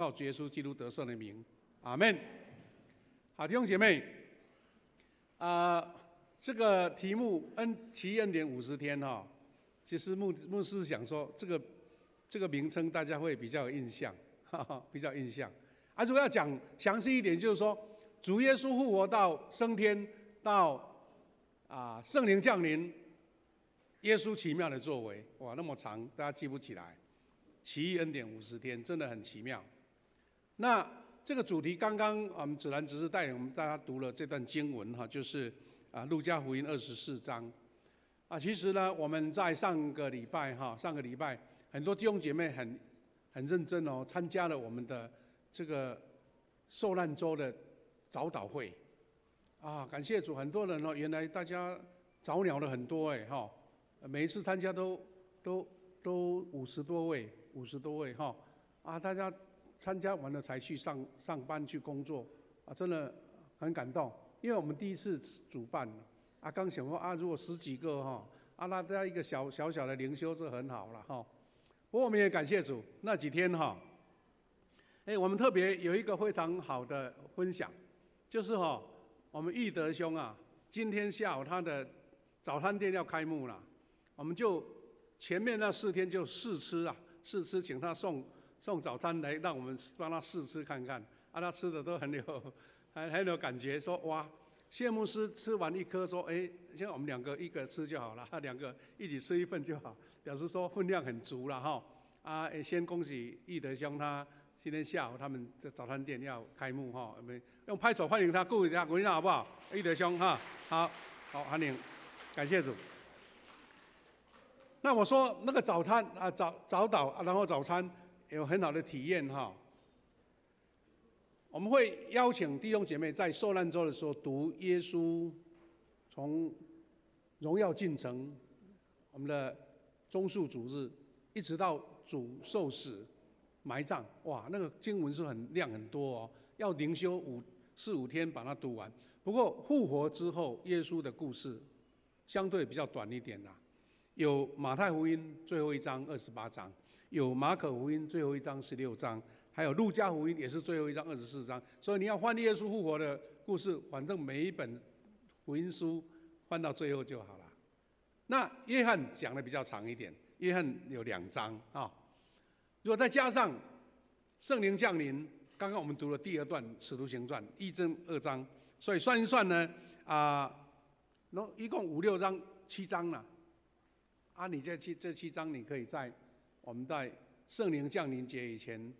靠主耶稣基督得胜的名，阿们。好，弟兄姐妹，这个题目奇异恩典50天哈，其实牧师想说，这个名称大家会比较有印象，比较有印象。如果要讲详细一点，就是说主耶稣复活到升天，到圣灵降临，耶稣奇妙的作为，哇，那么长，大家记不起来。奇异恩典50天，真的很奇妙。那这个主题刚刚我们子兰执事带领我们大家读了这段经文哈，就是路加福音24章。其实呢，我们在上个礼拜很多弟兄姐妹很认真哦，参加了我们的这个受难周的早祷会。感谢主，很多人哦，原来大家早鸟了很多哎哈，每一次参加都50多位哈，大家参加完了才去上班去工作，真的很感动。因为我们第一次主办，刚想说如果10几个哈，那大家一个小的灵修是很好了哈。不过我们也感谢主，那几天哈，我们特别有一个非常好的分享，就是我们义德兄今天下午他的早餐店要开幕了，我们就前面那4天就试吃，请他送早餐来，让我们帮他试吃看看。他吃的都很有感觉，说哇，谢牧师吃完1颗，说现在我们2个一个吃就好了，2个一起吃1份就好，表示说分量很足了哈。先恭喜义德兄，他今天下午他们这早餐店要开幕哈，我们用拍手欢迎他，鼓励他好不好？义德兄哈，好欢迎，感谢主。那我说那个早餐早祷，然后早餐有很好的体验哈。我们会邀请弟兄姐妹在受难周的时候读耶稣从荣耀进城，我们的棕树主日，一直到主受死埋葬，哇，那个经文是量很多哦，要灵修4、5天把它读完。不过复活之后耶稣的故事相对比较短一点啦，有马太福音最后1章28章，有马可福音最后1章16章，还有路加福音也是最后1章24章。所以你要翻耶稣复活的故事，反正每一本福音书翻到最后就好了。那约翰讲的比较长一点，约翰有2章如果再加上圣灵降临，刚刚我们读了第2段使徒行传1至2章，所以算一算呢一共5、6章7章了。你这7章你可以在我们在圣灵降临节以前，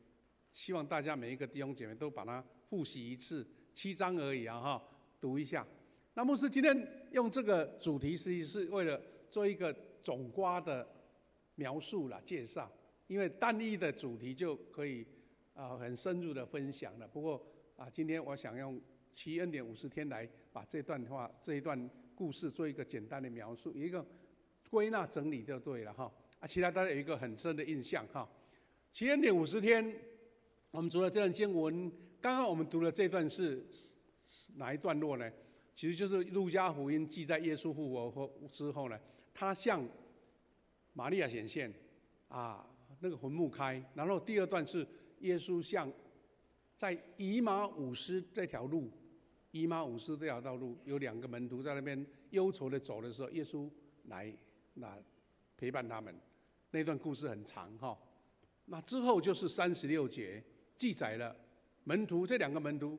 希望大家每一个弟兄姐妹都把它复习一次，7章而已读一下。那牧师今天用这个主题实际是为了做一个总括的描述啦，介绍，因为单一的主题就可以很深入的分享了。不过今天我想用奇异恩典50天来把这一段故事做一个简单的描述，一个归纳整理就对了其他大家有一个很深的印象奇异恩典50天，我们除了这段经文，刚刚我们读的这段是哪一段落呢？其实就是路加福音记在耶稣复活之后呢，他向玛利亚显现那个坟墓开，然后第2段是耶稣向在以马忤斯这条路有2个门徒在那边忧愁的走的时候，耶稣来陪伴他们。那段故事很长那之后就是36节记载了这2个门徒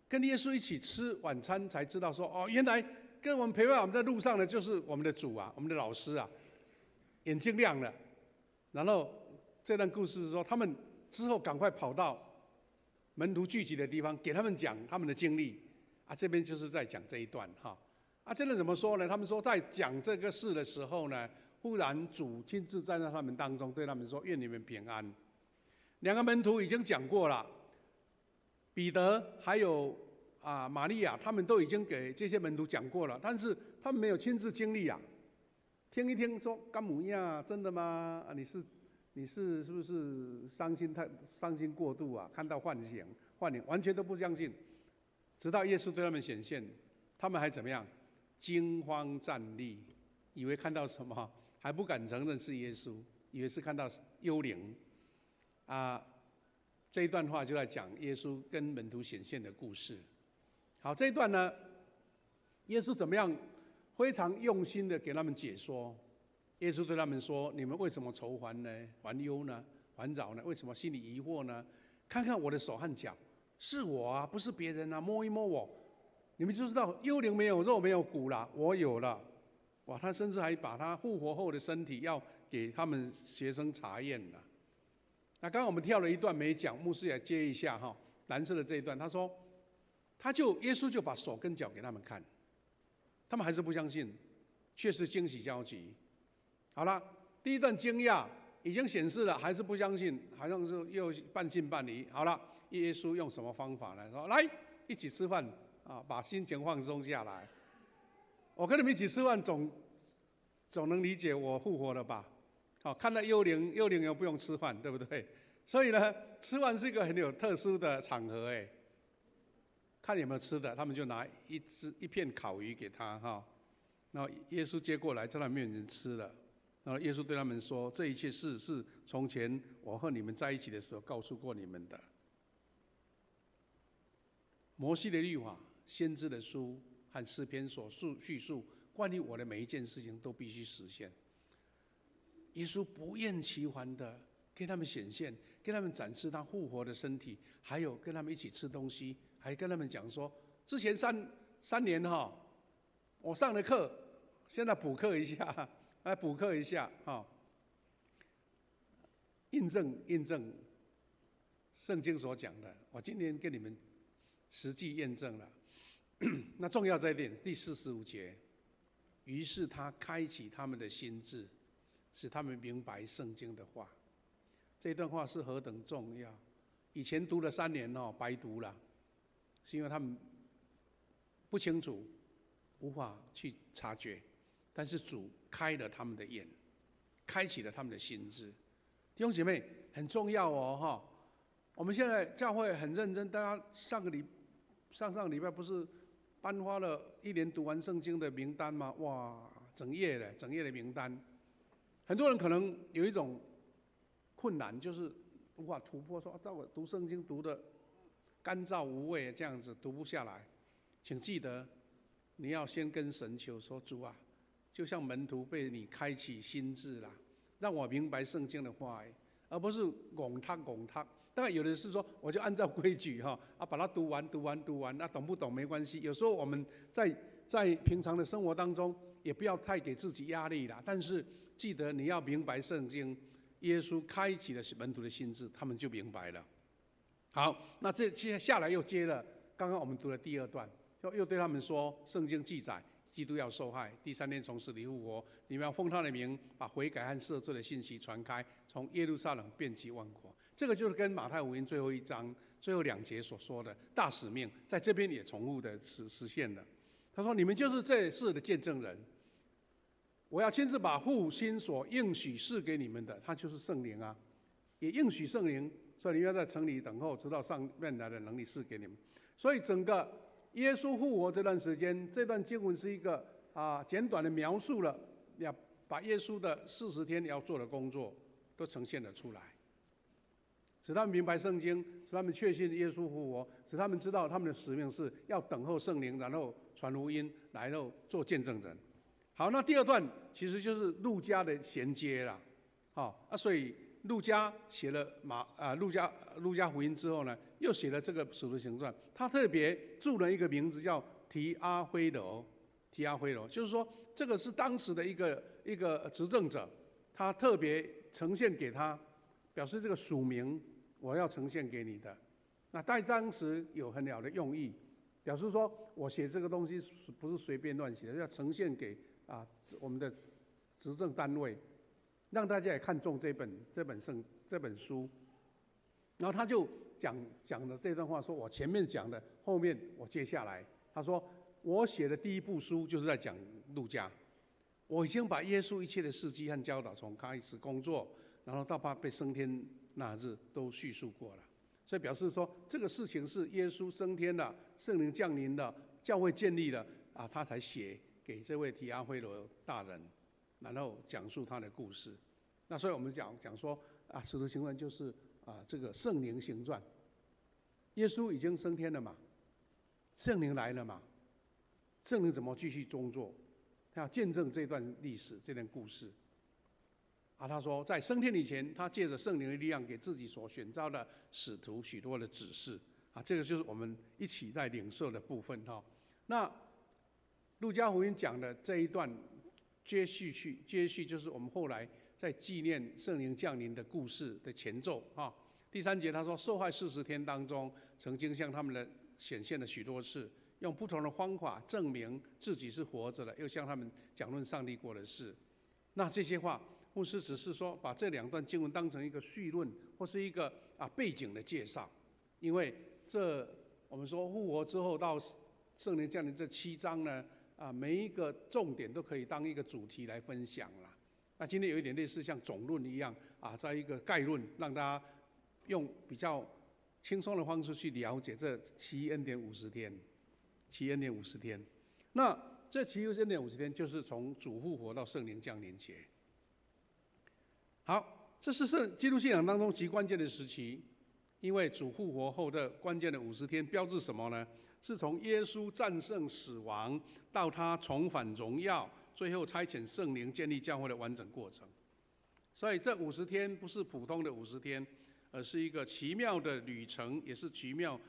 跟耶稣一起吃晚餐，才知道说原来跟我们陪伴我们在路上的就是我们的主我们的老师眼睛亮了。然后这段故事是说，他们之后赶快跑到门徒聚集的地方，给他们讲他们的经历这边就是在讲这一段这边怎么说呢？他们说在讲这个事的时候呢，忽然主亲自站在他们当中，对他们说：“愿你们平安。”2个门徒已经讲过了，彼得还有玛利亚，他们都已经给这些门徒讲过了，但是他们没有亲自经历听一听说干母呀，真的吗？你是不是伤心过度看到幻影，完全都不相信。直到耶稣对他们显现，他们还怎么样？惊慌战栗，以为看到什么，还不敢承认是耶稣，以为是看到幽灵这一段话就在讲耶稣跟门徒显现的故事。好，这一段呢，耶稣怎么样非常用心的给他们解说。耶稣对他们说：“你们为什么愁烦呢？烦忧呢？烦扰呢？为什么心里疑惑呢？看看我的手和脚，是我啊，不是别人啊！摸一摸我，你们就知道幽灵没有肉没有骨了，我有了。”哇，他甚至还把他复活后的身体要给他们学生查验了。那刚刚我们跳了一段没讲，牧师也接一下哈，蓝色的这一段，他说，耶稣就把手跟脚给他们看，他们还是不相信，却是惊喜交集。好了，第一段惊讶已经显示了，还是不相信，好像是又半信半疑。好了，耶稣用什么方法来说？来，一起吃饭啊，把心情放松下来。我跟你们一起吃饭，总能理解我复活了吧？好，看到幽灵又不用吃饭，对不对？所以呢，吃饭是一个很有特殊的场合哎。看有没有吃的，他们就拿一片烤鱼给他哈，然后耶稣接过来，在他面前吃了。然后耶稣对他们说：“这一切事是从前我和你们在一起的时候告诉过你们的。摩西的律法、先知的书和诗篇所叙述关于我的每一件事情都必须实现。”耶稣不厌其烦的给他们显现，给他们展示他复活的身体，还有跟他们一起吃东西，还跟他们讲说：之前三年哈，我上的课，现在补课一下。来补课一下啊，印证圣经所讲的。我今天跟你们实际验证了。那重要在一点，第45节，于是他开启他们的心智，使他们明白圣经的话。这段话是何等重要！以前读了3年哦，白读了，是因为他们不清楚，无法去察觉。但是主开了他们的眼，开启了他们的心智。弟兄姐妹，很重要哦哈！我们现在教会很认真，大家上上礼拜不是颁发了1年读完圣经的名单吗？哇，整页的名单。很多人可能有一种困难，就是无法突破，说照我读圣经读的干燥无味，这样子读不下来。请记得，你要先跟神求说：主啊，就像门徒被你开启心智啦，让我明白圣经的话，而不是拱他。当然有的是说，我就按照规矩哈把它读完，那懂不懂没关系。有时候我们在平常的生活当中，也不要太给自己压力啦。但是记得你要明白圣经，耶稣开启了门徒的心智，他们就明白了。好，那接下来又接了刚刚我们读的第2段，又对他们说，圣经记载基督要受害，第3天从死里复活。你们要奉他的名，把悔改和赦罪的信息传开，从耶路撒冷遍及万国。这个就是跟马太福音最后1章最后2节所说的大使命，在这边也重复的实现了。他说：“你们就是这事的见证人。我要亲自把父亲所应许赐给你们的，他就是圣灵啊，也应许圣灵，所以你要在城里等候，直到上面来的能力赐给你们。所以整个耶稣复活这段时间，这段经文是一个简短的描述了，要把耶稣的40天要做的工作都呈现了出来，使他们明白圣经，使他们确信耶稣复活，使他们知道他们的使命是要等候圣灵，然后传福音，然后做见证人。好，那第2段其实就是路加的衔接啦，所以路加写了路加福音之后呢，又写了这个使徒行传，他特别注了一个名字叫提阿非罗，就是说这个是当时的一个执政者，他特别呈现给他，表示这个署名我要呈现给你的。那在当时有很好的用意，表示说我写这个东西不是随便乱写的，要呈现给我们的执政单位，让大家也看重这本书。然后他就讲了这段话，说我前面讲的，后面我接下来。他说我写的第1部书就是在讲路加，我已经把耶稣一切的事迹和教导，从开始工作，然后到他被升天那日都叙述过了。所以表示说这个事情是耶稣升天了，圣灵降临了，教会建立了他才写给这位提阿非罗大人，然后讲述他的故事。那所以我们讲说使徒行传就是这个圣灵行传。耶稣已经升天了嘛，圣灵来了嘛，圣灵怎么继续工作？他要见证这段历史、这段故事。他说，在升天以前，他借着圣灵的力量，给自己所选召的使徒许多的指示。这个就是我们一起在领受的部分哈。那路加福音讲的这一段接续就是我们后来在纪念圣灵降临的故事的前奏哈。第3节他说，受害40天当中，曾经向他们的显现了许多次，用不同的方法证明自己是活着的，又向他们讲论上帝国的事。那这些话，牧师只是说把这2段经文当成一个绪论，或是一个背景的介绍，因为我们说复活之后到圣灵降临这7章呢，每一个重点都可以当一个主题来分享啦。那今天有一点类似像总论一样在一个概论，让大家用比较轻松的方式去了解这7恩典50天，7恩典50天。那这7恩典50天就是从主复活到圣灵降临节。好，这是基督信仰当中极关键的时期，因为主复活后的关键的50天标志什么呢？是从耶稣战胜死亡到他重返荣耀，最后差遣圣灵建立教会的完整过程。所以这50天不是普通的50天，而是一个奇妙的旅程，也是奇妙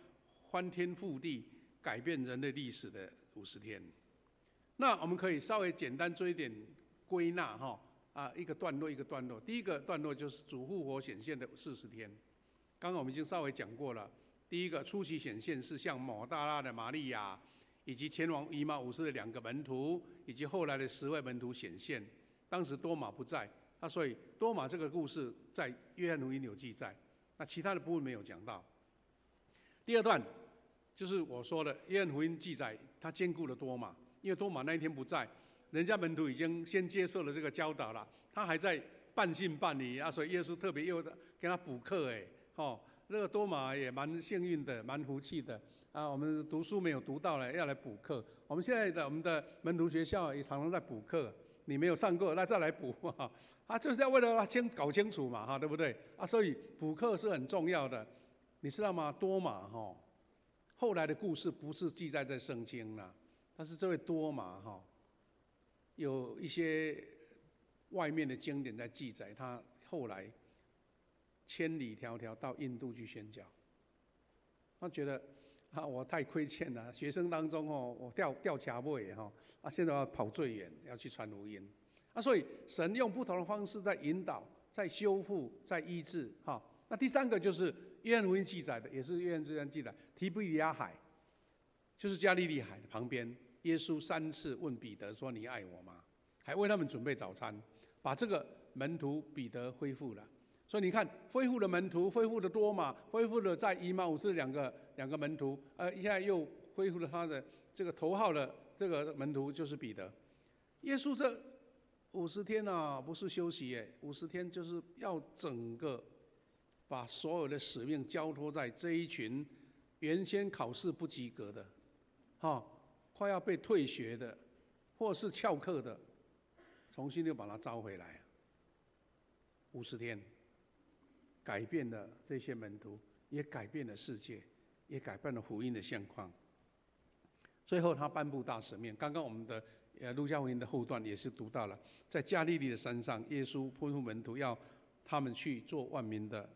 翻天覆地改变人类历史的50天。那我们可以稍微简单做一点归纳哈。一个段落一个段落。第一个段落就是主复活显现的40天，刚刚我们已经稍微讲过了。第一个初期显现是向抹大拉的玛利亚，以及前往以马忤斯的2个门徒，以及后来的10位门徒显现。当时多马不在，所以多马这个故事在约翰福音有记载，那其他的部分没有讲到。第二段就是我说的约翰福音记载，他兼顾了多马，因为多马那一天不在。人家门徒已经先接受了这个教导了，他还在半信半疑所以耶稣特别又给他补课这个多马也蛮幸运的，蛮福气的我们读书没有读到了，要来补课。我们现在的门徒学校也常常在补课，你没有上过，那再来补就是要为了先搞清楚嘛对不对所以补课是很重要的。你知道吗？多马后来的故事不是记载在圣经了，但是这位多马有一些外面的经典在记载，他后来千里迢迢到印度去宣教。他觉得我太亏欠了，学生当中我掉卡位现在要跑最远，要去传福音所以神用不同的方式在引导、在修复、在医治那第3个就是约翰福音记载的，也是约翰之前记载，提比里亚海，就是加利利海的旁边。耶稣3次问彼得说：“你爱我吗？”还为他们准备早餐，把这个门徒彼得恢复了。所以你看，恢复了门徒，恢复了多马，恢复了在以马忤斯两个门徒，现在又恢复了他的这个头号的这个门徒，就是彼得。耶稣这50天不是休息50天就是要整个把所有的使命交托在这一群原先考试不及格的，快要被退学的，或是翘课的，重新又把他招回来。50天，改变了这些门徒，也改变了世界，也改变了福音的现况。最后他颁布大使命，刚刚我们的路加福音的后段也是读到了，在加利利的山上，耶稣吩咐门徒要他们去做万民的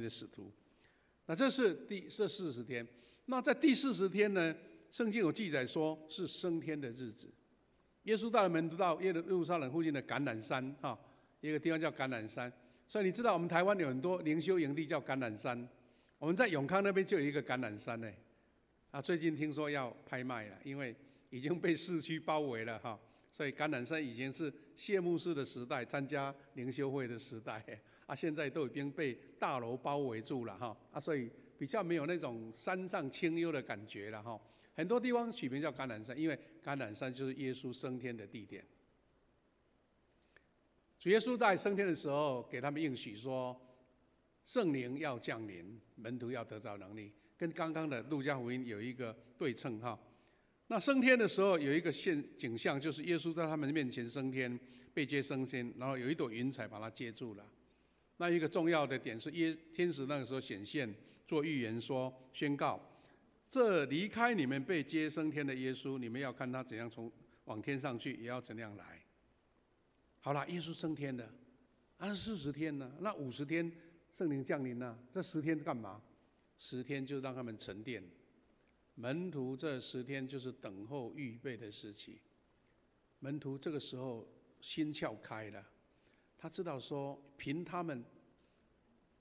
使徒。那这是这40天。那在第40天呢？圣经有记载说是升天的日子，耶稣带了门徒到耶路撒冷附近的橄榄山一个地方叫橄榄山。所以你知道我们台湾有很多灵修营地叫橄榄山，我们在永康那边就有一个橄榄山最近听说要拍卖了，因为已经被市区包围了所以橄榄山以前是谢牧师的时代，参加灵修会的时代现在都已经被大楼包围住了所以比较没有那种山上清幽的感觉了很多地方取名叫橄榄山，因为橄榄山就是耶稣升天的地点。主耶稣在升天的时候给他们应许说，圣灵要降临，门徒要得着能力，跟刚刚的路加福音有一个对称那升天的时候有一个景象，就是耶稣在他们面前升天，被接升天，然后有一朵云彩把他接住了。那一个重要的点是天使那个时候显现做预言说宣告，这离开你们被接升天的耶稣，你们要看他怎样往天上去，也要怎样来。好了，耶稣升天了，那40天呢？那50天圣灵降临呢？这10天干嘛？10天就让他们沉淀。门徒这10天就是等候预备的时期。门徒这个时候心窍开了，他知道说，凭他们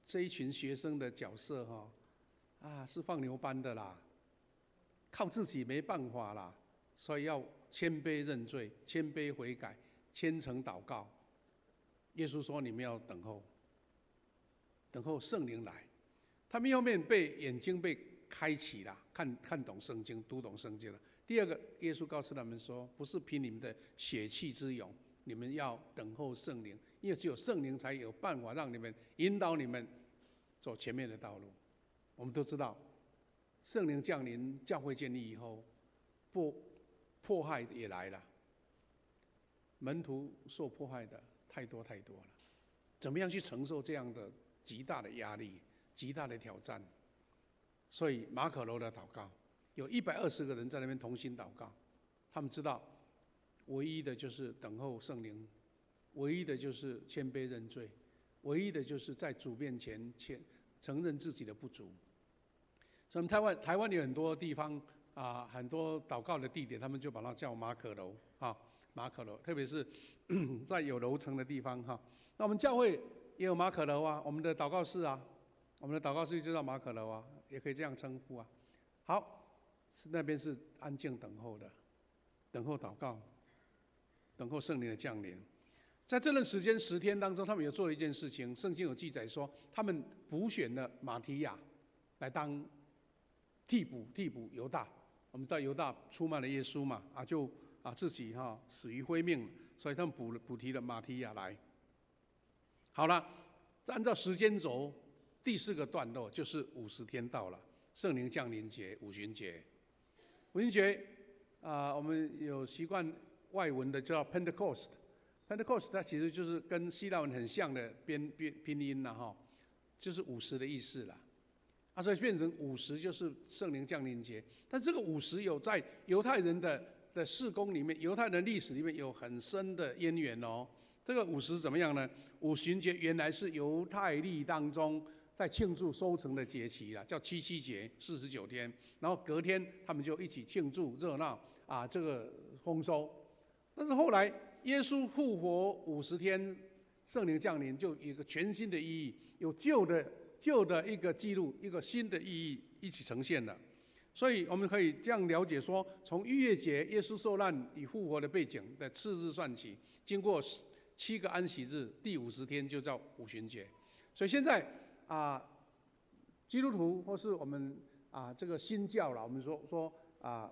这一群学生的角色是放牛班的啦，靠自己没办法啦，所以要谦卑认罪，谦卑悔改，虔诚祷告。耶稣说：“你们要等候，等候圣灵来。”他们后面眼睛被开启了，看懂圣经，读懂圣经了。第二个，耶稣告诉他们说：“不是凭你们的血气之勇，你们要等候圣灵，因为只有圣灵才有办法让你们引导你们走前面的道路。”我们都知道，圣灵降临、教会建立以后，迫害也来了，门徒受迫害的太多了。怎么样去承受这样的极大的压力、极大的挑战？所以马可楼的祷告，有120个人在那边同心祷告，他们知道，唯一的就是等候圣灵，唯一的就是谦卑认罪，唯一的就是在主面前承认自己的不足。所以台湾有很多地方很多祷告的地点，他们就把它叫马可楼马可楼，特别是在有楼层的地方那我们教会也有马可楼我们的祷告室我们的祷告室就叫马可楼也可以这样称呼好，那边是安静等候的，等候祷告，等候圣灵的降临。在这段时间10天当中，他们有做了一件事情，圣经有记载说，他们补选了马提亚来当替补犹大。我们知道犹大出卖了耶稣嘛，就自己死于非命，所以他们补提了马提亚来。好了，按照时间轴，第4个段落就是50天到了，圣灵降临节、五旬节。五旬节我们有习惯外文的叫 Pentecost。Pentecost 它其实就是跟希腊文很像的拼音就是50的意思啦。所以变成50就是圣灵降临节。但这个50有在犹太人的事工里面、犹太人历史里面有很深的渊源这个50怎么样呢？五旬节原来是犹太历当中在庆祝收成的节期啦，叫七夕节，49天。然后隔天他们就一起庆祝热闹这个丰收。但是后来耶稣复活50天，圣灵降临，就有一个全新的意义，有旧的一个记录，一个新的意义一起呈现了。所以我们可以这样了解说，从逾越节耶稣受难与复活的背景的次日算起，经过7个安息日，第50天就叫五旬节。所以现在基督徒或是我们这个新教了，我们说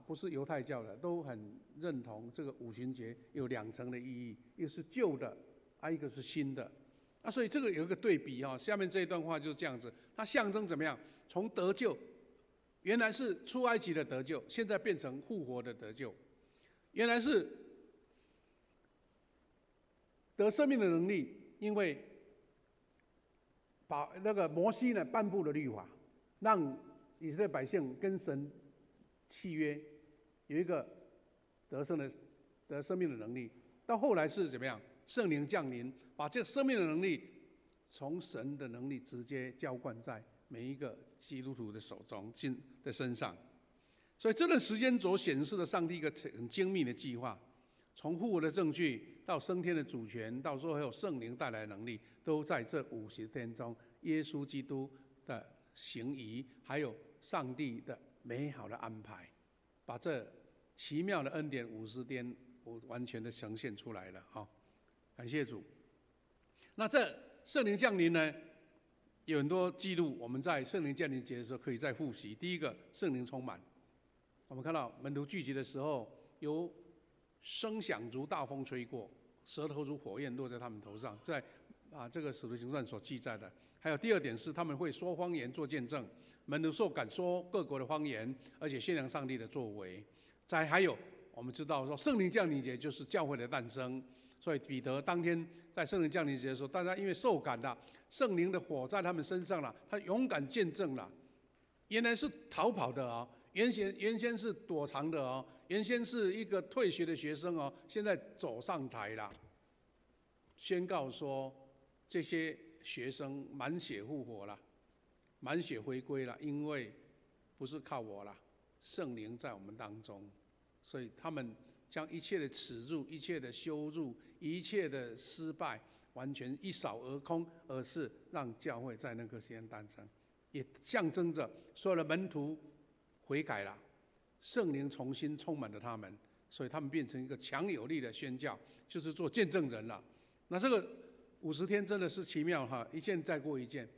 不是犹太教的，都很认同这个五旬节有2层的意义，一个是旧的一个是新的。所以这个有一个对比下面这一段话就是这样子，它象征怎么样？从得救，原来是出埃及的得救，现在变成复活的得救；原来是得生命的能力，因为把那个摩西呢颁布了律法，让以色列百姓跟神契约，有一个得生命的能力。到后来是怎么样？圣灵降临，把这个生命的能力从神的能力直接浇灌在每一个基督徒的手中、的身上。所以这段时间轴显示了上帝一个很精密的计划，从复活的证据到升天的主权，到最后圣灵带来的能力，都在这50天中，耶稣基督的行仪，还有上帝的美好的安排，把这奇妙的恩典50天完全的呈现出来了感谢主。那这圣灵降临呢，有很多记录，我们在圣灵降临节的时候可以再复习。第一个，圣灵充满，我们看到门徒聚集的时候，有声响如大风吹过，舌头如火焰落在他们头上，在这个使徒行传所记载的。还有第2点是他们会说方言做见证，门徒受感说各国的方言，而且宣扬上帝的作为。还有我们知道说圣灵降临节就是教会的诞生。所以彼得当天在圣灵降临节的时候，大家因为受感了，圣灵的火在他们身上了，他勇敢见证了。原来是逃跑的啊，原先是躲藏的哦，原先是一个退学的学生哦，现在走上台了，宣告说这些学生满血复活了，满血回归了，因为不是靠我了，圣灵在我们当中，所以他们将一切的耻辱、一切的羞辱、一切的失败，完全一扫而空，而是让教会在那个时间诞生，也象征着所有的门徒悔改了，圣灵重新充满了他们，所以他们变成一个强有力的宣教，就是做见证人了。那这个50天真的是奇妙哈，一件再过一件。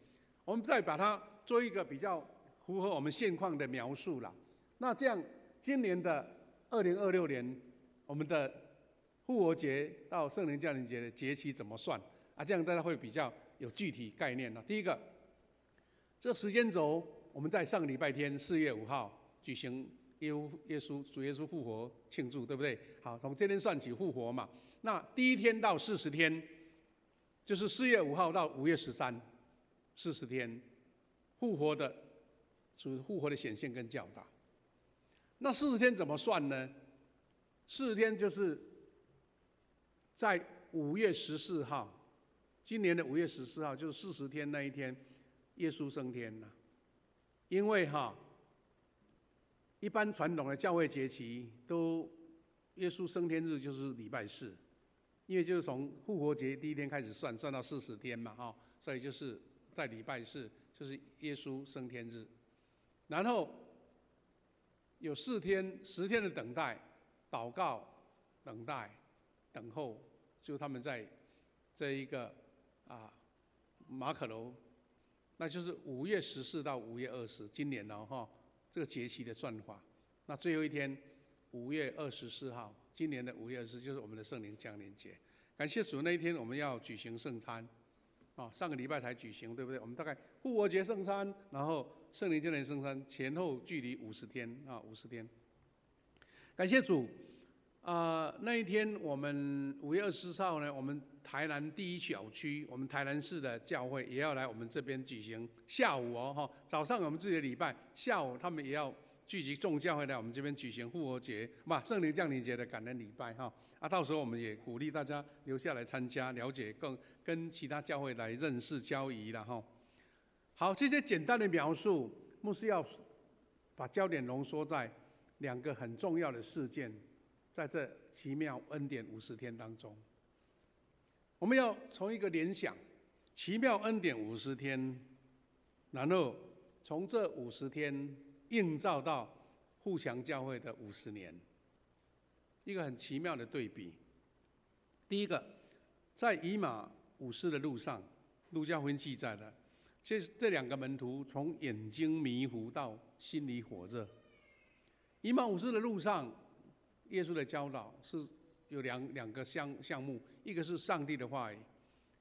我们再把它做一个比较符合我们现况的描述了。那这样，今年的2026年，我们的复活节到圣灵降临节的节期怎么算啊？这样大家会比较有具体概念了。第一个，这时间轴我们在上个礼拜天4月5号举行主耶稣复活庆祝，对不对？好，从这天算起复活嘛。那第一天到40天，就是4月5号到5月13，40天复活的复活的显现跟教导。那40天怎么算呢？40天就是在5月14号，今年的5月14号就是40天那一天，耶稣升天了。因为一般传统的教会节期都耶稣升天日就是礼拜4，因为就是从复活节第一天开始算到40天嘛，所以就是在礼拜4就是耶稣升天日，然后有10天的等待、祷告、等待、等候，就他们在这一个马可楼，那就是5月14到5月20，今年这个节期的算法。那最后一天5月24号，今年的5月24就是我们的圣灵降临节。感谢主，那一天我们要举行圣餐，上个礼拜才举行，对不对？我们大概复活节圣餐，然后圣灵降临圣餐前后距离50天，50天。感谢主，那一天我们5月24号呢，我们台南第一小区，我们台南市的教会也要来我们这边举行。下午早上我们自己的礼拜，下午他们也要聚集众教会来我们这边举行复活节、圣灵降临节的感恩礼拜到时候我们也鼓励大家留下来参加，了解跟其他教会来认识交谊了好，这些简单的描述，牧师要把焦点浓缩在2个很重要的事件，在这奇妙恩典50天当中，我们要从一个联想，奇妙恩典50天，然后从这50天映照到互强教会的50年，一个很奇妙的对比。第一个，在以马忤斯的路上，路加福音记载的，这2个门徒从眼睛迷糊到心里火热。以马忤斯的路上，耶稣的教导是有两个项目，一个是上帝的话语，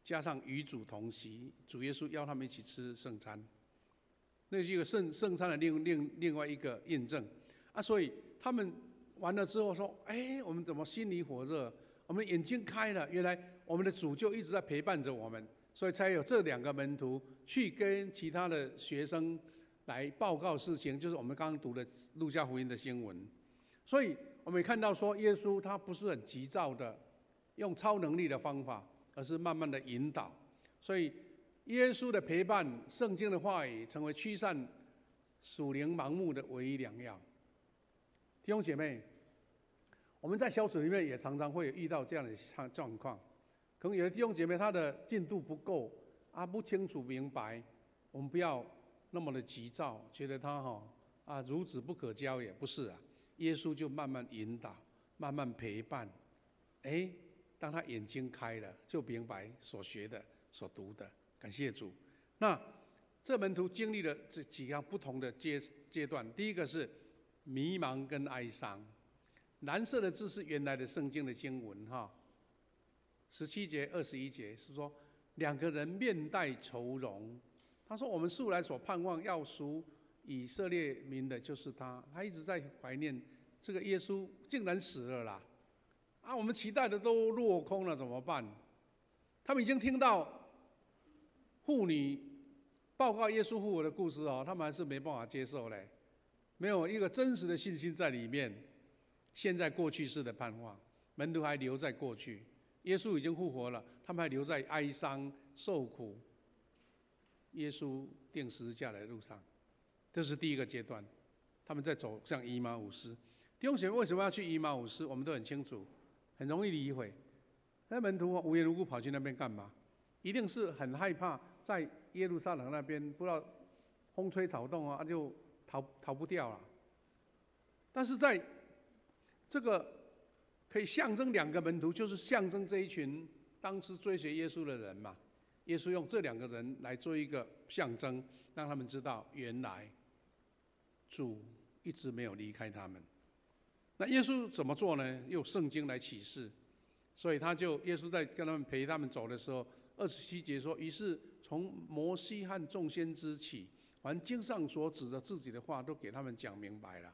加上与主同席，主耶稣邀他们一起吃圣餐，那是一个圣餐的另外一个印证所以他们完了之后说：“我们怎么心里火热？我们眼睛开了，原来我们的主就一直在陪伴着我们，所以才有这2个门徒去跟其他的学生来报告事情，就是我们刚刚读的路加福音的经文。所以我们也看到说，耶稣他不是很急躁的用超能力的方法，而是慢慢的引导。所以耶稣的陪伴、圣经的话语，成为驱散属灵盲目的唯一良药。弟兄姐妹，我们在小组里面也常常会有遇到这样的状况，可能有的弟兄姐妹他的进度不够不清楚明白，我们不要那么的急躁，觉得他孺子不可教也，不是耶稣就慢慢引导，慢慢陪伴，当他眼睛开了，就明白所学的、所读的。感谢主。那这门徒经历了这几样不同的阶段，第一个是迷茫跟哀伤。蓝色的字是原来的圣经的经文17节、21节是说2个人面带愁容。他说：“我们素来所盼望要赎以色列民的就是他。”他一直在怀念这个耶稣竟然死了啦，啊，我们期待的都落空了，怎么办？他们已经听到妇女报告耶稣复活的故事哦，他们还是没办法接受嘞，没有一个真实的信心在里面。现在过去式的盼望，门徒还留在过去，耶稣已经复活了，他们还留在哀伤受苦，耶稣钉十字架的路上。这是第一个阶段，他们在走向以马忤斯。弟兄姐妹，为什么要去以马忤斯？我们都很清楚，很容易理会。那门徒无缘无故跑去那边干嘛？一定是很害怕在耶路撒冷那边不知道风吹草动啊，就逃不掉了。但是在这个可以象征两个门徒，就是象征这一群当时追随耶稣的人嘛。耶稣用这两个人来做一个象征，让他们知道原来主一直没有离开他们。那耶稣怎么做呢？用圣经来启示。所以耶稣在跟他们陪他们走的时候，27节说：“于是从摩西和众先知起，凡经上所指的自己的话，都给他们讲明白了。”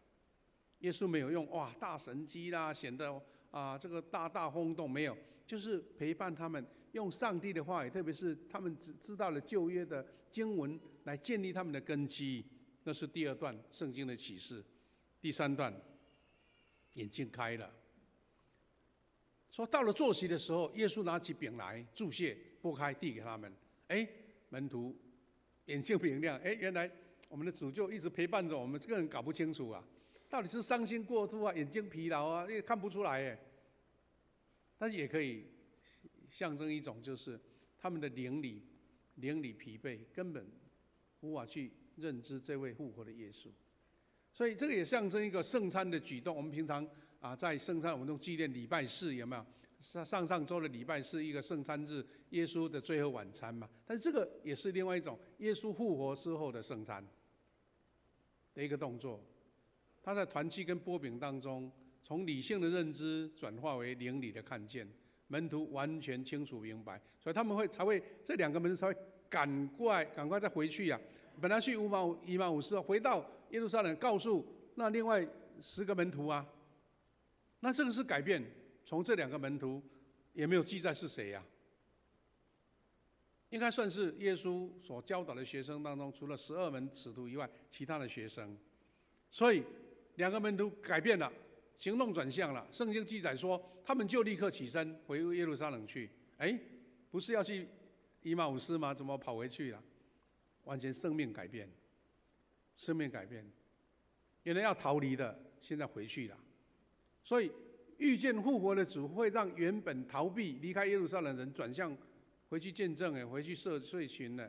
耶稣没有用大神机啦，显得这个大轰动，没有，就是陪伴他们，用上帝的话语，特别是他们知道了旧约的经文来建立他们的根基。那是第二段圣经的启示。第三段，眼睛开了。说到了坐席的时候，耶稣拿起饼来祝谢，拨开递给他们。门徒眼睛明亮，原来我们的主就一直陪伴着我们，这个人搞不清楚啊，到底是伤心过度啊，眼睛疲劳啊，也看不出来但是也可以象征一种，就是他们的灵里疲惫，根本无法去认知这位复活的耶稣。所以这个也象征一个圣餐的举动。我们平常在圣餐我们都纪念礼拜四，有没有？上周的礼拜四一个圣餐日，耶稣的最后晚餐嘛。但是这个也是另外一种耶稣复活之后的圣餐的一个动作。他在团契跟擘饼当中，从理性的认知转化为灵里的看见，门徒完全清楚明白，所以他们才会这两个门徒才会赶快再回去呀。本来去以马忤斯，回到耶路撒冷，告诉那另外10个门徒啊。那这个是改变，从这2个门徒也没有记载是谁呀。应该算是耶稣所教导的学生当中，除了12门使徒以外，其他的学生。所以2个门徒改变了，行动转向了。圣经记载说，他们就立刻起身回耶路撒冷去。不是要去以马忤斯吗？怎么跑回去了？完全生命改变，生命改变。原来要逃离的，现在回去了。所以遇见复活的主，会让原本逃避离开耶路撒冷的人转向回去见证，回去社群的。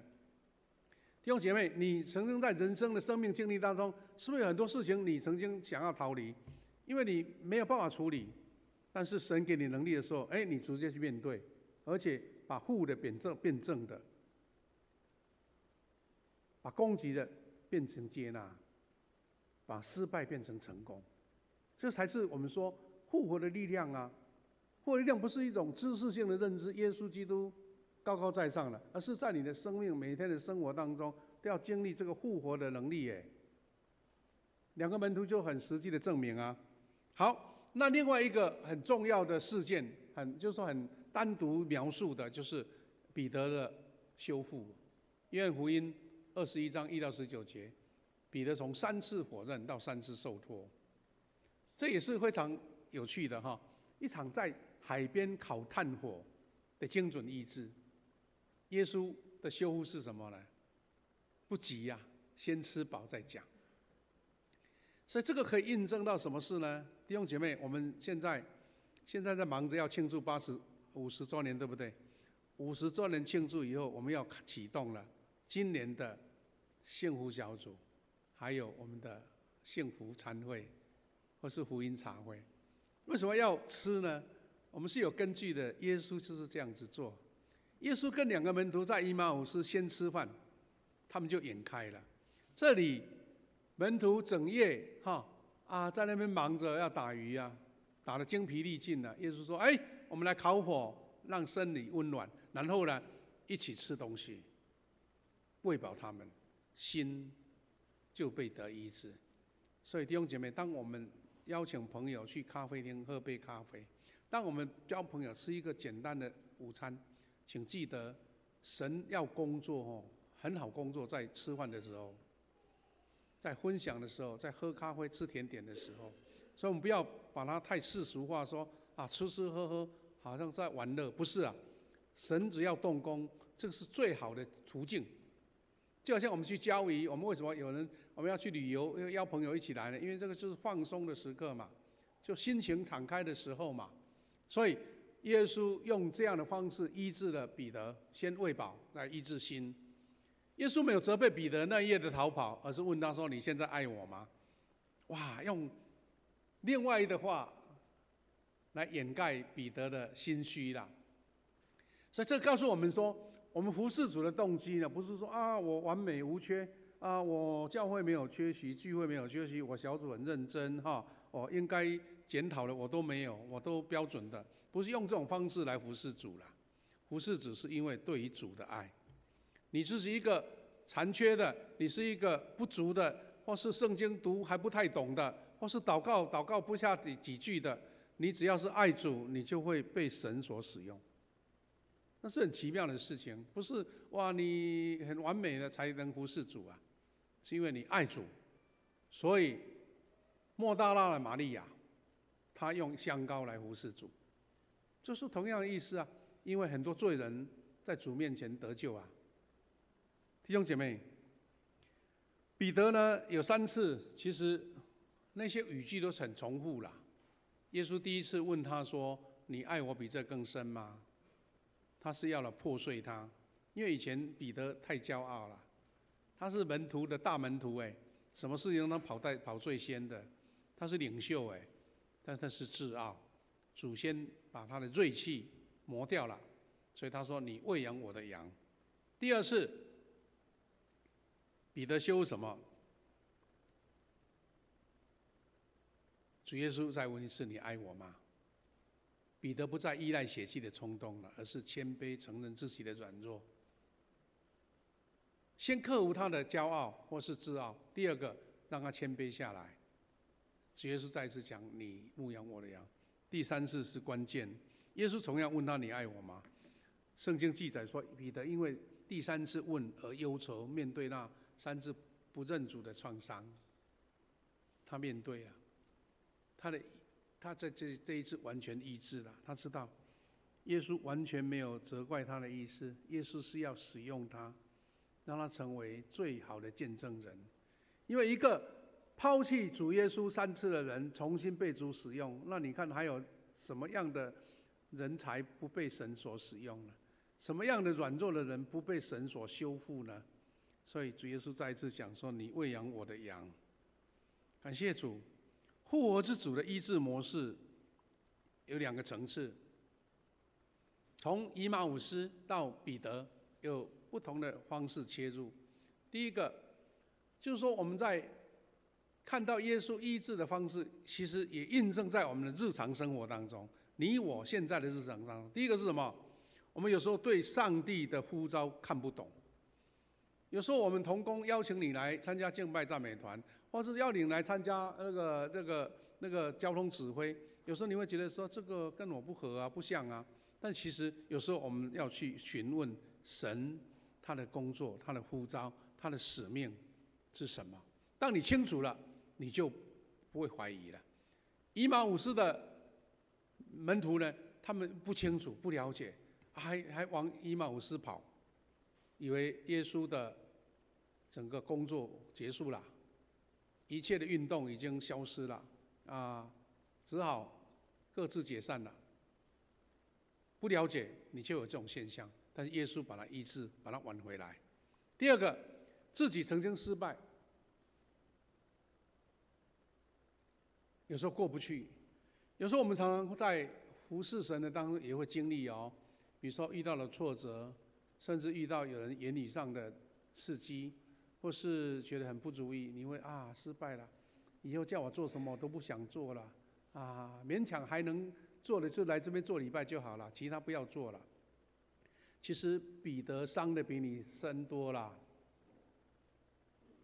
弟兄姐妹，你曾经在人生的生命经历当中，是不是有很多事情你曾经想要逃离，因为你没有办法处理，但是神给你能力的时候，你直接去面对，而且把负的变正的，把攻击的变成接纳，把失败变成成功，这才是我们说复活的力量啊！复活的力量不是一种知识性的认知，耶稣基督高高在上了，而是在你的生命每天的生活当中都要经历这个复活的能力。2个门徒就很实际的证明啊。好，那另外一个很重要的事件，就是说很单独描述的，就是彼得的修复。约翰福音21章1到19节，彼得从3次否认到3次受托，这也是非常有趣的哈。一场在海边烤炭火的精准医治，耶稣的修复是什么呢？不急呀，先吃饱再讲。所以这个可以印证到什么事呢？弟兄姐妹，我们现在在忙着要庆祝50周年，对不对？50周年庆祝以后，我们要启动了今年的幸福小组，还有我们的幸福餐会，或是福音茶会。为什么要吃呢？我们是有根据的，耶稣就是这样子做。耶稣跟2个门徒在以马忤斯先吃饭，他们就眼开了。这里门徒整夜在那边忙着要打鱼啊，打得精疲力尽了。耶稣说：“我们来烤火，让身体温暖，然后呢，一起吃东西，喂饱他们，心就被得医治。”所以弟兄姐妹，当我们邀请朋友去咖啡厅喝杯咖啡，当我们交朋友吃一个简单的午餐，请记得，神要工作哦，很好工作，在吃饭的时候，在分享的时候，在喝咖啡、吃甜点的时候，所以我们不要把它太世俗化，说啊吃吃喝喝好像在玩乐，不是啊。神只要动工，这个是最好的途径。就好像我们去交谊，我们为什么我们要去旅游，邀朋友一起来呢？因为这个就是放松的时刻嘛，就心情敞开的时候嘛。所以耶稣用这样的方式医治了彼得，先喂饱来医治心。耶稣没有责备彼得那一夜的逃跑，而是问他说：“你现在爱我吗？”哇，用另外的话来掩盖彼得的心虚啦。所以这告诉我们说，我们服事主的动机呢，不是说啊我完美无缺啊，我教会没有缺席，聚会没有缺席，我小组很认真哈，我应该检讨的我都没有，我都标准的，不是用这种方式来服事主啦。服事主是因为对于主的爱。你只是一个残缺的，你是一个不足的，或是圣经读还不太懂的，或是祷告不下几句的，你只要是爱主，你就会被神所使用。那是很奇妙的事情，不是哇你很完美的才能服侍主啊，是因为你爱主。所以莫大拉的玛利亚，她用香膏来服侍主，这是同样的意思啊。因为很多罪人在主面前得救啊。弟兄姐妹，彼得呢有3次，其实那些语句都是很重复啦。耶稣第一次问他说：“你爱我比这更深吗？”他是要来破碎他，因为以前彼得太骄傲了，他是门徒的大门徒哎，什么事情都跑最先的，他是领袖哎，但他是自傲，祖先把他的锐气磨掉了，所以他说：“你喂养我的羊。”第2次，彼得修什么？主耶稣再问一次：“你爱我吗？”彼得不再依赖血气的冲动了，而是谦卑承认自己的软弱，先克服他的骄傲或是自傲。第2个，让他谦卑下来。主耶稣再次讲：“你牧养我的羊。”第3次是关键，耶稣同样问他：“你爱我吗？”圣经记载说，彼得因为第3次问而忧愁，面对那3次不认主的创伤，他面对了，他在这一次完全医治了。他知道耶稣完全没有责怪他的意思，耶稣是要使用他，让他成为最好的见证人。因为一个抛弃主耶稣3次的人重新被主使用，那你看还有什么样的人才不被神所使用呢？什么样的软弱的人不被神所修复呢？所以主耶稣再一次讲说：“你喂养我的羊。”感谢主，复活之主的医治模式有2个层次，从以马忤斯到彼得有不同的方式切入。第一个就是说，我们在看到耶稣医治的方式，其实也印证在我们的日常生活当中。你我现在的日常当中，第一个是什么？我们有时候对上帝的呼召看不懂。有时候我们同工邀请你来参加敬拜赞美团，或是邀你来参加那个交通指挥，有时候你会觉得说这个跟我不合啊，不像啊。但其实有时候我们要去询问神他的工作、他的呼召、他的使命是什么。当你清楚了，你就不会怀疑了。以马忤斯的门徒呢，他们不清楚、不了解，还往以马忤斯跑，以为耶稣的整个工作结束了，一切的运动已经消失了啊，只好各自解散了。不了解，你就有这种现象。但是耶稣把它医治，把它挽回来。第2个，自己曾经失败，有时候过不去。有时候我们常常在服侍神的当中也会经历哦，比如说遇到了挫折，甚至遇到有人言语上的刺激，或是觉得很不如意，你会失败了，以后叫我做什么我都不想做了啊，勉强还能做的就来这边做礼拜就好了，其他不要做了。其实彼得伤的比你深多啦，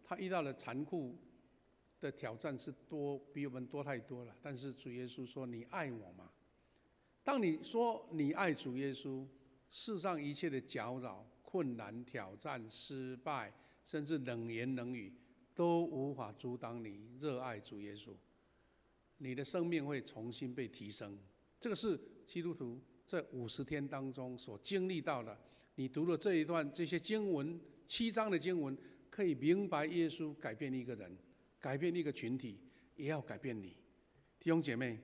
他遇到了残酷的挑战是比我们多太多了。但是主耶稣说：“你爱我吗？”当你说你爱主耶稣，世上一切的搅扰、困难、挑战、失败，甚至冷言冷语，都无法阻挡你热爱主耶稣。你的生命会重新被提升。这个是基督徒这50天当中所经历到的。你读了这一段这些经文，7章的经文，可以明白耶稣改变一个人，改变一个群体，也要改变你。弟兄姐妹，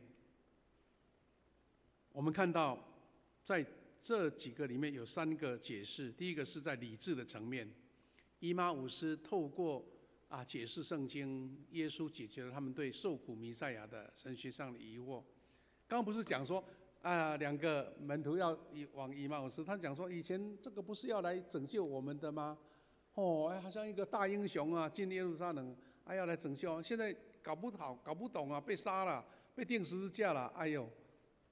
我们看到在这几个里面有3个解释。第一个是在理智的层面，以马忤斯透过解释圣经，耶稣解决了他们对受苦弥赛亚的神学上的疑惑。刚刚不是讲说2个门徒要往以马忤斯，他讲说以前这个不是要来拯救我们的吗？好像一个大英雄啊，进耶路撒冷，要来拯救。现在搞不好、搞不懂啊，被杀了，被钉十字架了，哎呦，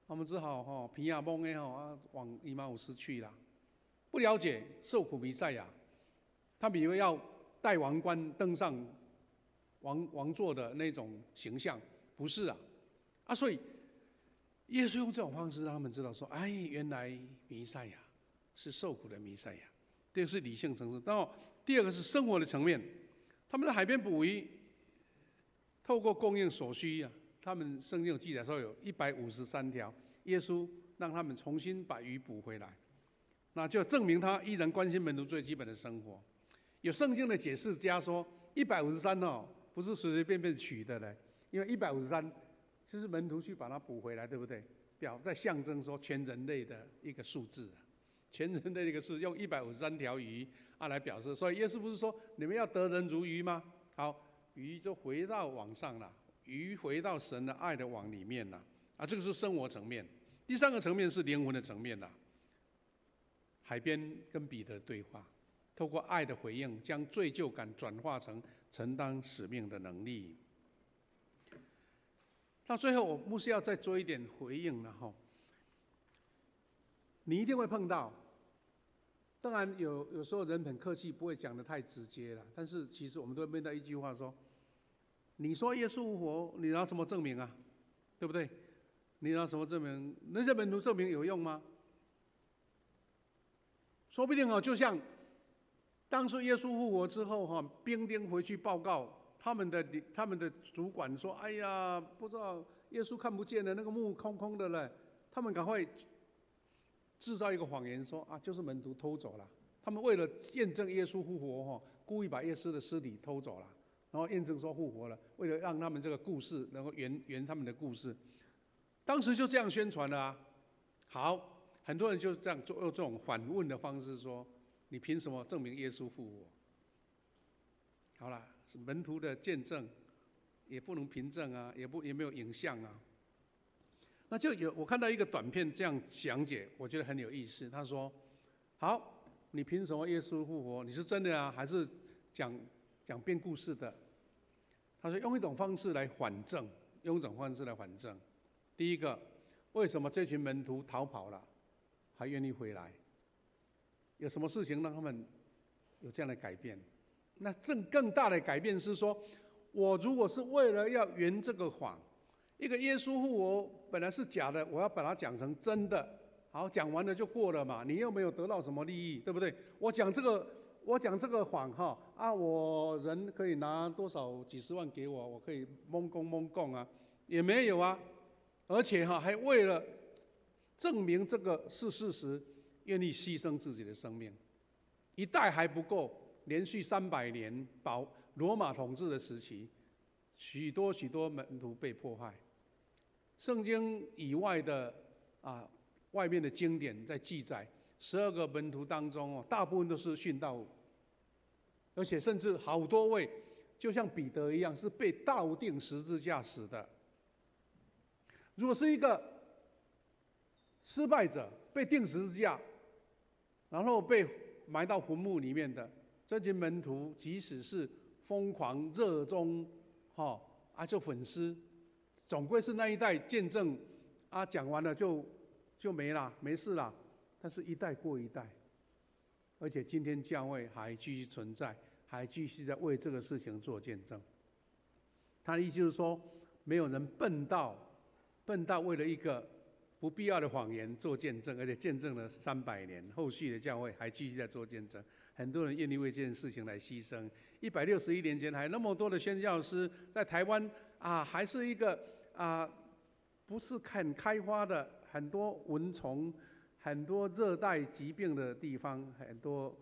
他们只好皮亚蒙往以马忤斯去了。不了解受苦弥赛亚，他们以为要戴王冠登上王座的那种形象，不是啊。所以耶稣用这种方式让他们知道说，原来弥赛亚是受苦的弥赛亚。这个是理性层次。然后第二个是生活的层面，他们在海边捕鱼，透过供应所需他们圣经有记载说有153条，耶稣让他们重新把鱼捕回来，那就证明他依然关心门徒最基本的生活。有圣经的解释家说153不是随随便便取的嘞，因为153就是门徒去把它捕回来，对不对？在象征说全人类的一个数字，全人类的一个数字，用153条鱼来表示。所以耶稣不是说你们要得人如鱼吗？好，鱼就回到网上了，鱼回到神的爱的网里面了这个是生活层面。第3个层面是灵魂的层面海边跟彼得的对话，透过爱的回应，将罪疚感转化成承担使命的能力。到最后，我牧师要再做一点回应了你一定会碰到，当然有时候人很客气，不会讲得太直接了，但是其实我们都会面对一句话说：你说耶稣复活，你拿什么证明啊？对不对？你拿什么证明？那些门徒证明有用吗？说不定就像当初耶稣复活之后兵丁回去报告。他们的主管说：“哎呀，不知道耶稣看不见了，那个墓空空的了。”他们赶快制造一个谎言说：“就是门徒偷走了。”他们为了验证耶稣复活故意把耶稣的尸体偷走了，然后验证说复活了，为了让他们这个故事能够圆他们的故事。当时就这样宣传了好，很多人就这样用这种反问的方式说：“你凭什么证明耶稣复活？”好了。门徒的见证也不能凭证也没有影像那就我看到一个短片这样讲解，我觉得很有意思。他说：“好，你凭什么耶稣复活？你是真的还是讲编故事的？”他说：“用一种方式来反证，第一个，为什么这群门徒逃跑了，还愿意回来？有什么事情让他们有这样的改变？”那更大的改变是说，我如果是为了要圆这个谎，一个耶稣复活本来是假的，我要把它讲成真的，好，讲完了就过了嘛，你又没有得到什么利益，对不对？我讲这个谎我人可以拿多少几十万给我，我可以蒙供也没有而且还为了证明这个是事实，愿意牺牲自己的生命，一代还不够。连续300年罗马统治的时期，许多门徒被迫害。圣经以外的外面的经典在记载，12个门徒当中大部分都是殉道，而且甚至好多位就像彼得一样是被倒钉十字架死的。如果是一个失败者被钉十字架，然后被埋到坟墓里面的。这群门徒即使是疯狂热衷就粉丝，总归是那一代见证讲完了就没事了。但是一代过一代，而且今天教会还继续存在，还继续在为这个事情做见证。他的意思就是说，没有人笨到为了一个不必要的谎言做见证，而且见证了300年，后续的教会还继续在做见证，很多人愿意为这件事情来牺牲。161年前还有那么多的宣教师在台湾还是一个不是很开花的，很多蚊虫、很多热带疾病的地方，很多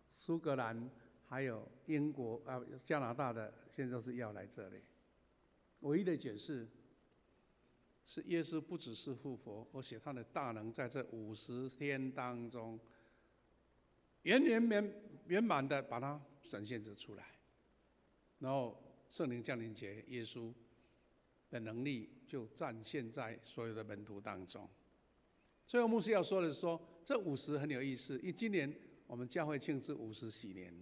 苏格兰还有英国加拿大的宣教士要来这里。唯一的解释是耶稣不只是复活，而且他的大能在这50天当中圆满的把它展现出来，然后圣灵降临节，耶稣的能力就展现在所有的门徒当中。最后牧师要说的是说，这50很有意思，因为今年我们教会庆祝50禧年，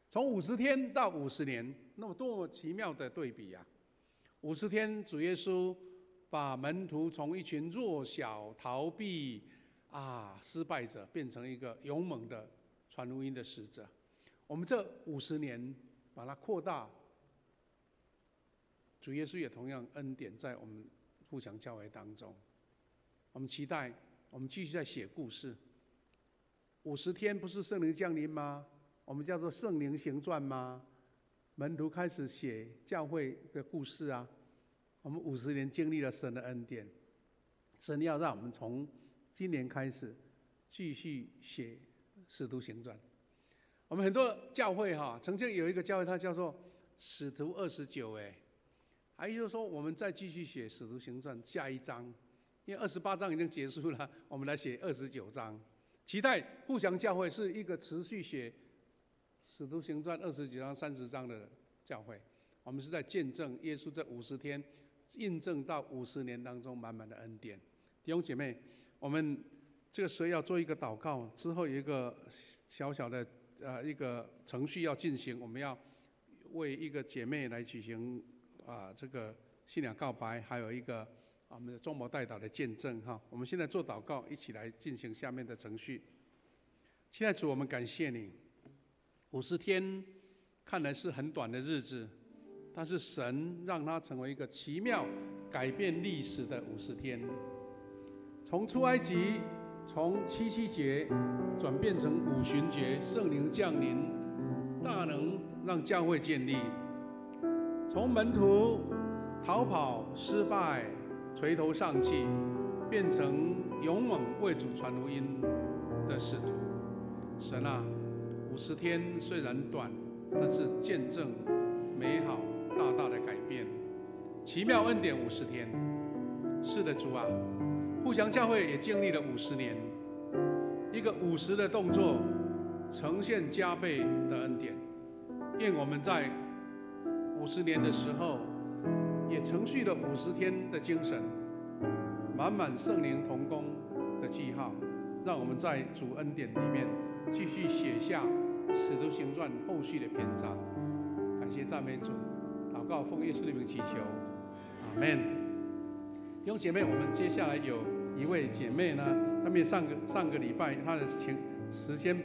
从50天到50年，那么多么奇妙的对比啊！50天，主耶稣把门徒从一群弱小、逃避失败者，变成一个勇猛的传福音的使者。我们这50年把它扩大，主耶稣也同样恩典在我们富强教会当中。我们期待，我们继续在写故事。50天不是圣灵降临吗？我们叫做圣灵行传吗？门徒开始写教会的故事啊。我们50年经历了神的恩典，神要让我们从今年开始继续写使徒行传。我们很多教会曾经有一个教会，它叫做使徒29，还就是说我们再继续写使徒行传下一章，因为28章已经结束了，我们来写29章。期待富强教会是一个持续写使徒行传29章30章的教会。我们是在见证耶稣这50天印证到50年当中满满的恩典。弟兄姐妹，我们这个时候要做一个祷告，之后有一个小小的一个程序要进行，我们要为一个姐妹来举行这个信仰告白，还有一个我们的中模代祷的见证我们现在做祷告，一起来进行下面的程序。现在主，我们感谢你，50天看来是很短的日子，但是神让它成为一个奇妙改变历史的50天。从出埃及，从七夕节转变成五旬节，圣灵降临，大能让教会建立。从门徒逃跑失败垂头丧气，变成勇猛为主传福音的使徒。神啊，50天虽然短，但是见证美好大大的改变，奇妙恩典50天。是的，主啊，富强教会也经历了50年，一个50的动作，呈现加倍的恩典。愿我们在50年的时候，也承续了50天的精神，满满圣灵同工的记号，让我们在主恩典里面继续写下使徒行传后续的篇章。感谢赞美主，祷告奉耶稣的名祈求，阿们。弟兄姐妹，我们接下来有一位姐妹呢，她们上个礼拜她的时间